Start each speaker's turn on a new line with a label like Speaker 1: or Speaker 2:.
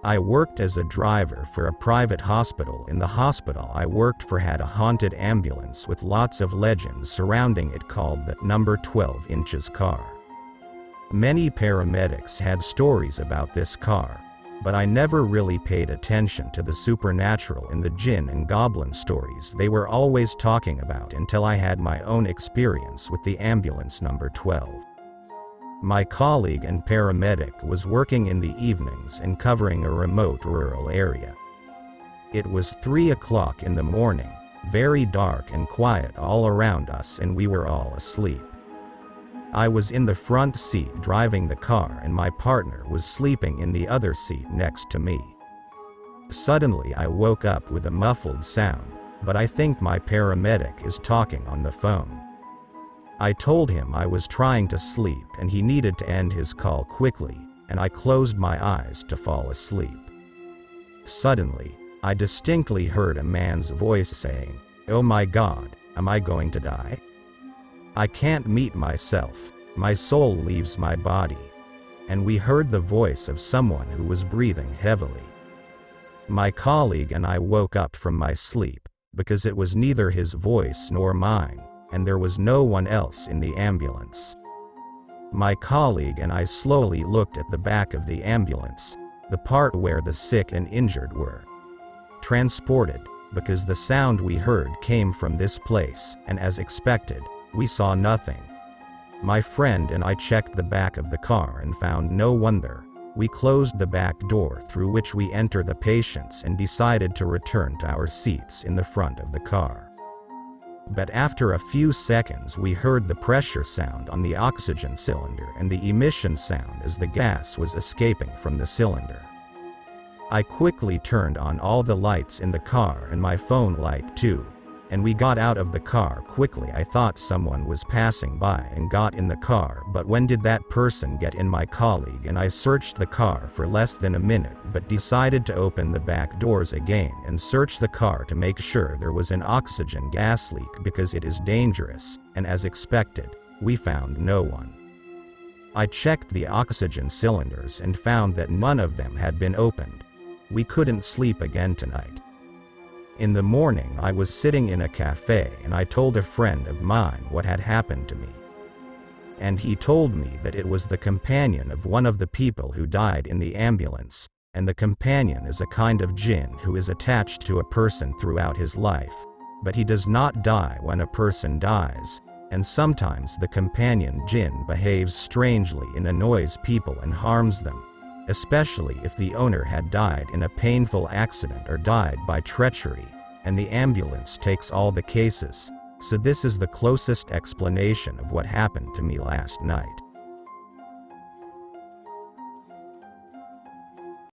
Speaker 1: I worked as a driver for a private hospital. In the hospital I worked for had a haunted ambulance with lots of legends surrounding it called the number 12 inches car. Many paramedics had stories about this car, but I never really paid attention to the supernatural and the jinn and goblin stories they were always talking about until I had my own experience with the ambulance number 12. My colleague and paramedic was working in the evenings and covering a remote rural area. It was 3 o'clock in the morning, very dark and quiet all around us, and we were all asleep. I was in the front seat driving the car and my partner was sleeping in the other seat next to me. Suddenly I woke up with a muffled sound, but I think my paramedic is talking on the phone. I told him I was trying to sleep and he needed to end his call quickly, and I closed my eyes to fall asleep. Suddenly, I distinctly heard a man's voice saying, "Oh my God, am I going to die? I can't meet myself, my soul leaves my body." And we heard the voice of someone who was breathing heavily. My colleague and I woke up from my sleep, because it was neither his voice nor mine, and there was no one else in the ambulance. My colleague and I slowly looked at the back of the ambulance, the part where the sick and injured were transported, because the sound we heard came from this place, and as expected, we saw nothing. My friend and I checked the back of the car and found no one there. We closed the back door through which we enter the patients and decided to return to our seats in the front of the car. But after a few seconds we heard the pressure sound on the oxygen cylinder and the emission sound as the gas was escaping from the cylinder. I quickly turned on all the lights in the car and my phone light too, and we got out of the car quickly. I thought someone was passing by and got in the car, but when did that person get in? My colleague and I searched the car for less than a minute, but decided to open the back doors again and search the car to make sure there was an oxygen gas leak, because it is dangerous, and as expected, we found no one. I checked the oxygen cylinders and found that none of them had been opened. We couldn't sleep again tonight. In the morning I was sitting in a cafe and I told a friend of mine what had happened to me. And he told me that it was the companion of one of the people who died in the ambulance, and the companion is a kind of jinn who is attached to a person throughout his life, but he does not die when a person dies, and sometimes the companion jinn behaves strangely and annoys people and harms them, especially if the owner had died in a painful accident or died by treachery, and the ambulance takes all the cases. So this is the closest explanation of what happened to me last night.